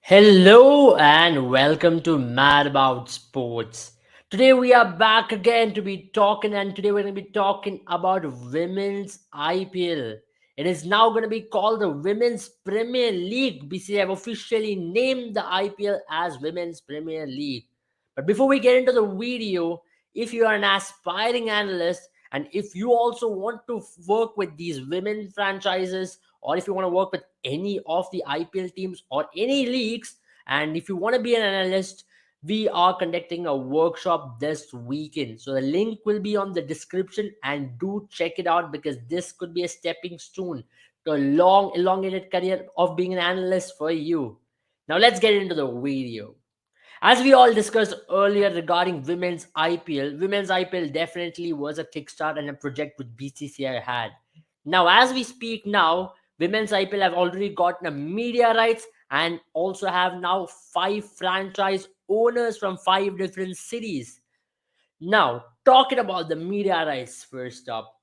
Hello and welcome to Mad About Sports. Today we are back again to be talking, and today we're going to be talking about women's IPL. It is now going to be called the Women's Premier League. BCCI have officially named the IPL as Women's Premier League. But before we get into the video, if you are an aspiring analyst and if you also want to work with these women franchises, or if you want to work with any of the IPL teams or any leagues, and if you want to be an analyst, we are conducting a workshop this weekend. So the link will be on the description and do check it out because this could be a stepping stone to a long, elongated career of being an analyst for you. Now let's get into the video. As we all discussed earlier regarding women's IPL definitely was a kickstart and a project which BCCI had. Now, as we speak now, women's IPL have already gotten a media rights and also have now five franchise owners from five different cities. Now, talking about the media rights first up.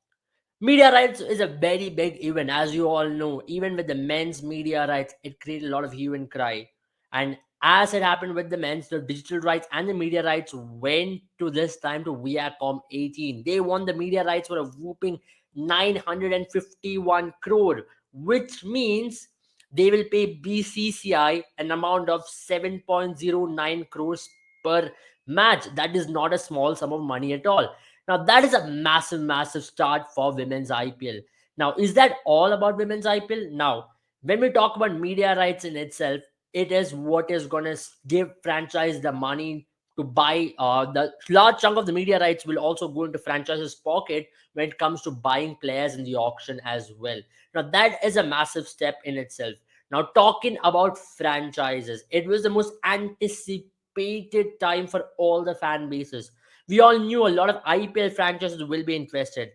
Media rights is a very big event, as you all know. Even with the men's media rights, it created a lot of hue and cry. And as it happened with the men's, the digital rights and the media rights went to this time to Viacom 18. They won the media rights for a whooping 951 crore, which means they will pay BCCI an amount of 7.09 crores per match. That is not a small sum of money at all. Now that is a massive, massive start for women's IPL. Now, is that all about women's IPL? Now, when we talk about media rights in itself, it is what is going to give franchise the money to buy. The large chunk of the media rights will also go into franchises' pocket when it comes to buying players in the auction as well. Now, that is a massive step in itself. Now, talking about franchises, it was the most anticipated time for all the fan bases. We all knew a lot of IPL franchises will be interested.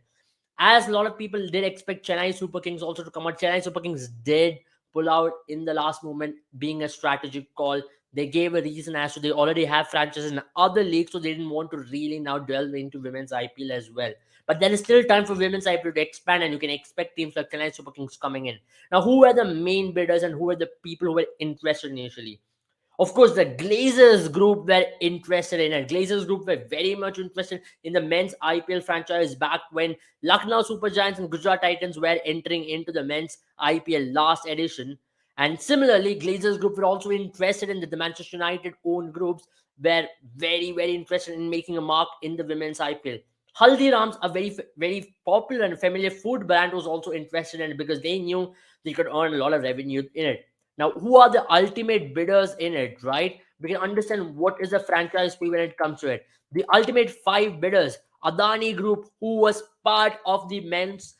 As a lot of people did expect Chennai Super Kings also to come out, Chennai Super Kings did pull out in the last moment, being a strategic call. They gave a reason as to they already have franchises in other leagues, so they didn't want to really now delve into women's IPL as well. But there is still time for women's IPL to expand, and you can expect teams like Chennai Super Kings coming in. Now, who are the main bidders and who are the people who were interested initially? Of course, the Glazers group were interested in it. Glazers group were very much interested in the men's IPL franchise back when Lucknow Super Giants and Gujarat Titans were entering into the men's IPL last edition. And similarly, Glazers group were also interested in the Manchester United owned groups were very, very interested in making a mark in the women's IPL. Haldiram's, a very popular and familiar food brand, was also interested in it because they knew they could earn a lot of revenue in it. Now, who are the ultimate bidders in it, right? We can understand what is a franchise fee when it comes to it. The ultimate five bidders, Adani Group, who was part of the men's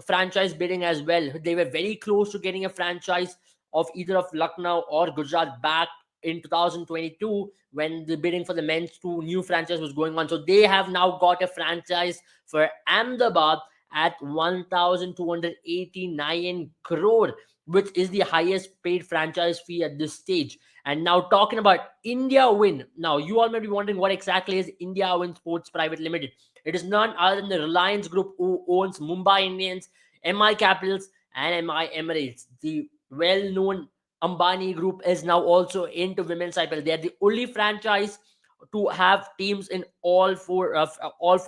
franchise bidding as well. They were very close to getting a franchise of either of Lucknow or Gujarat back in 2022 when the bidding for the men's two new franchise was going on. So they have now got a franchise for Ahmedabad at 1,289 crore, which is the highest paid franchise fee at this stage. And now talking about India Win. Now you all may be wondering what exactly is India Win Sports Private Limited. It is none other than the Reliance Group who owns Mumbai Indians, MI Capitals, and MI Emirates. The well-known Ambani Group is now also into women's IPL. They are the only franchise to have teams in all four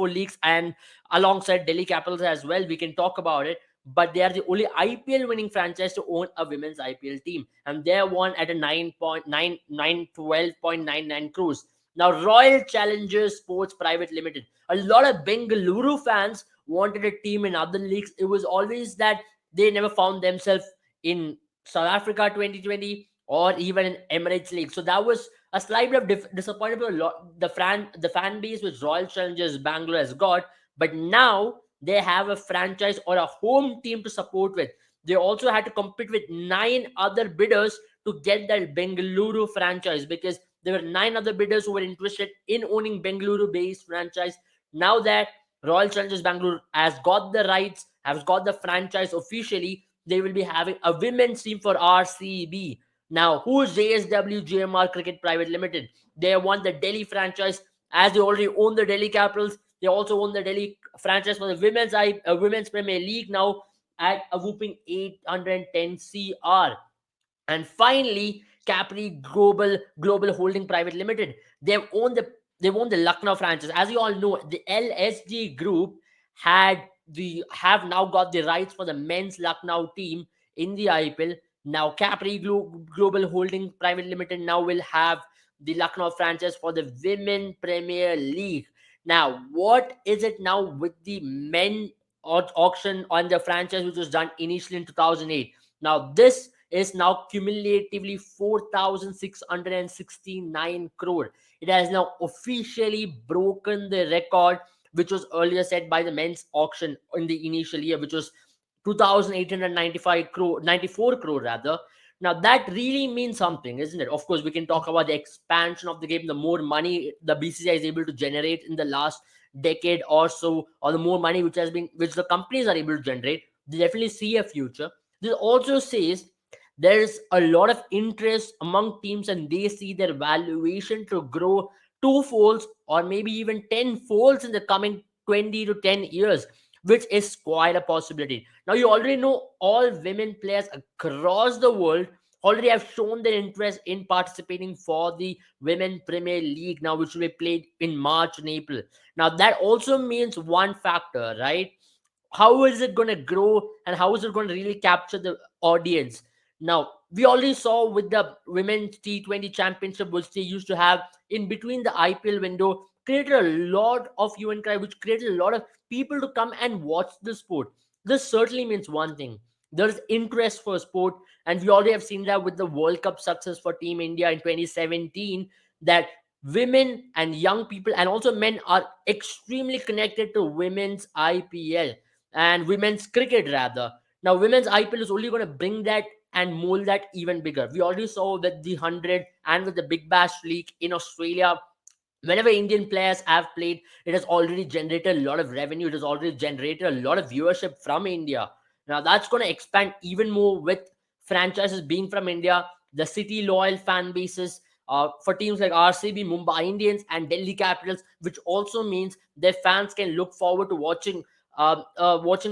leagues, and alongside Delhi Capitals as well. We can talk about it, but they are the only IPL winning franchise to own a women's IPL team, and they won at a 12.99 crores. Now, Royal Challengers Sports Private Limited. A lot of Bengaluru fans wanted a team in other leagues. It was always that they never found themselves in South Africa 2020 or even in Emirates League. So that was a slight bit of disappointment for the fan base which Royal Challengers Bangalore has got. But now they have a franchise or a home team to support with. They also had to compete with nine other bidders to get that Bengaluru franchise because there were nine other bidders who were interested in owning Bengaluru based franchise. Now that Royal Challengers Bangalore has got the rights, has got the franchise officially, they will be having a women's team for RCB. Now, who is JSW GMR Cricket Private Limited? They won the Delhi franchise as they already own the Delhi Capitals. They also own the Delhi franchise for the women's Premier League now at a whooping 810 CR. And finally, Capri Global Holding Private Limited. They've owned the they've owned the Lucknow franchise. As you all know, the LSG Group have now got the rights for the men's Lucknow team in the IPL. Now Capri Global Holding Private Limited now will have the Lucknow franchise for the Women Premier League. Now, what is it now with the men auction on the franchise which was done initially in 2008? Now, this is now cumulatively 4,669 crore. It has now officially broken the record which was earlier set by the men's auction in the initial year, which was 2,895 crore, 94 crore rather. Now that really means something, isn't it? Of course, we can talk about the expansion of the game, the more money the BCCI is able to generate in the last decade or so, or the more money which the companies are able to generate. They definitely see a future. This also says there is a lot of interest among teams, and they see their valuation to grow two folds or maybe even 10 folds in the coming 20 to 10 years, which is quite a possibility. Now, you already know all women players across the world already have shown their interest in participating for the Women Premier League now, which will be played in March and April. Now, that also means one factor, right? How is it going to grow and how is it going to really capture the audience? Now, we already saw with the women's T20 championship, which they used to have in between the IPL window, created a lot of hue and cry, which created a lot of people to come and watch the sport. This certainly means one thing: there's interest for sport, and we already have seen that with the World Cup success for Team India in 2017. That women and young people and also men are extremely connected to women's IPL and women's cricket rather. Now, women's IPL is only going to bring that and mold that even bigger. We already saw that the 100 and with the Big Bash League in Australia, whenever Indian players have played, it has already generated a lot of revenue. It has already generated a lot of viewership from India. Now that's going to expand even more with franchises being from India, the city loyal fan bases for teams like RCB, Mumbai Indians, and Delhi Capitals, which also means their fans can look forward to watching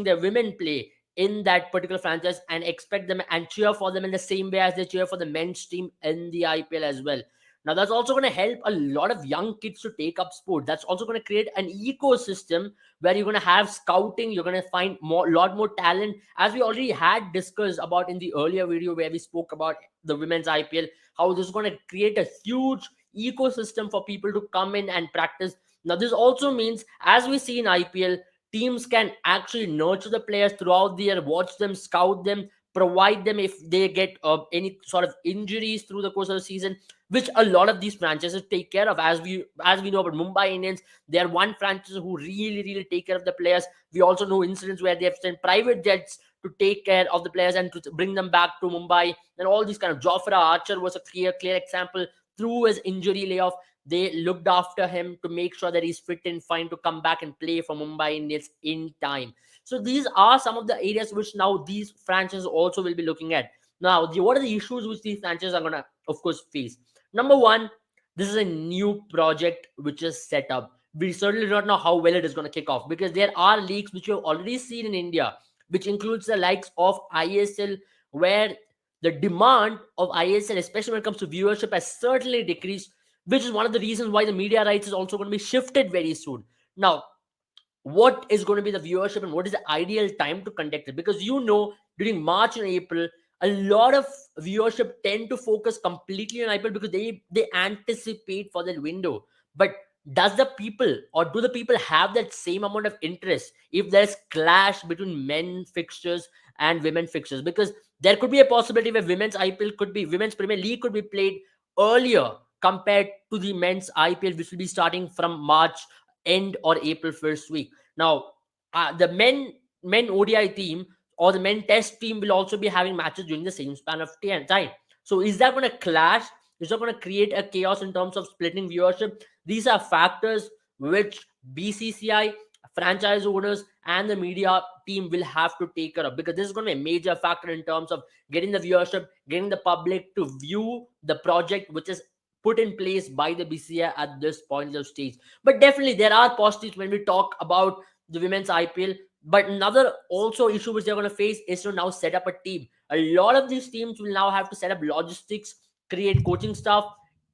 their women play in that particular franchise and expect them and cheer for them in the same way as they cheer for the men's team in the IPL as well. Now, that's also going to help a lot of young kids to take up sport. That's also going to create an ecosystem where you're going to have scouting. You're going to find lot more talent, as we already had discussed about in the earlier video where we spoke about the women's IPL. How this is going to create a huge ecosystem for people to come in and practice. Now, this also means, as we see in IPL, teams can actually nurture the players throughout the year, watch them, scout them, provide them if they get any sort of injuries through the course of the season, which a lot of these franchises take care of. As we know about Mumbai Indians, they are one franchise who really take care of the players. We also know incidents where they have sent private jets to take care of the players and to bring them back to Mumbai. And all these kind of Jofra Archer was a clear example. Through his injury layoff, they looked after him to make sure that he's fit and fine to come back and play for Mumbai Indians in time. So these are some of the areas which now these franchises also will be looking at. Now, what are the issues which these franchises are going to, of course, face? Number one, this is a new project which is set up. We certainly don't know how well it is going to kick off because there are leagues which you have already seen in India, which includes the likes of ISL, where the demand of ISL, especially when it comes to viewership, has certainly decreased, which is one of the reasons why the media rights is also going to be shifted very soon. Now, what is going to be the viewership and what is the ideal time to conduct it? Because during March and April, a lot of viewership tend to focus completely on IPL because they anticipate for that window. But does the people or do the people have that same amount of interest if there's clash between men fixtures and women fixtures? Because there could be a possibility where women's Premier League could be played earlier compared to the men's IPL, which will be starting from March end or April first week. Now, the men ODI team or the men test team will also be having matches during the same span of time. So is that going to clash? Is that going to create a chaos in terms of splitting viewership? These are factors which BCCI, franchise owners, and the media team will have to take care of, because this is going to be a major factor in terms of getting the viewership, getting the public to view the project which is put in place by the BCCI at this point of stage. But definitely there are positives when we talk about the women's IPL. But another also issue which they're going to face is to now set up a team. A lot of these teams will now have to set up logistics create coaching staff,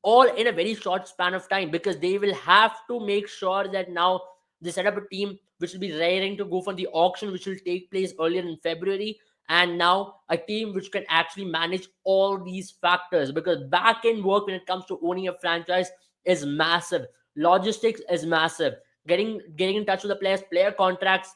all in a very short span of time, because they will have to make sure that now they set up a team which will be raring to go for the auction which will take place earlier in February, and now a team which can actually manage all these factors, because back end work when it comes to owning a franchise is massive. Logistics is massive. Getting in touch with the players, player contracts,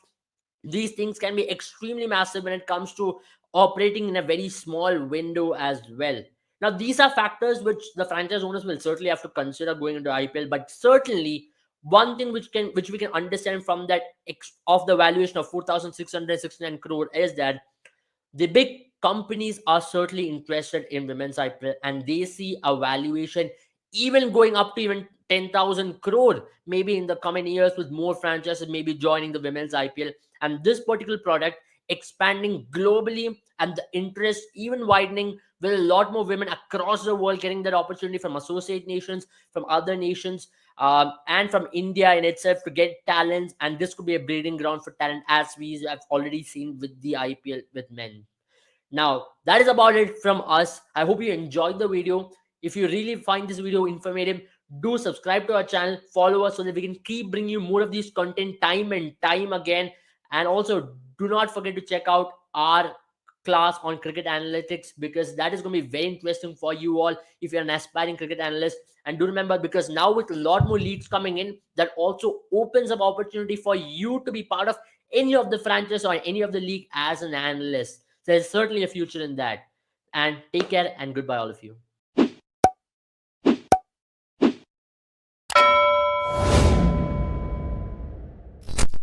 these things can be extremely massive when it comes to operating in a very small window as well. Now these are factors which the franchise owners will certainly have to consider going into IPL, but certainly one thing which we can understand from that of the valuation of 4,669 crore is that the big companies are certainly interested in women's IPL, and they see a valuation even going up to even 10,000 crore maybe in the coming years, with more franchises maybe joining the women's IPL, and this particular product expanding globally and the interest even widening, with a lot more women across the world getting that opportunity from associate nations, from other nations, and from India in itself to get talents. And this could be a breeding ground for talent, as we have already seen with the IPL with men. Now, that is about it from us. I hope you enjoyed the video. If you really find this video informative, do subscribe to our channel, follow us so that we can keep bringing you more of these content time and time again. And also, do not forget to check out our class on cricket analytics, because that is going to be very interesting for you all if you're an aspiring cricket analyst. And do remember, because now with a lot more leads coming in, that also opens up opportunity for you to be part of any of the franchise or any of the league as an analyst. There's certainly a future in that. And take care and goodbye, all of you.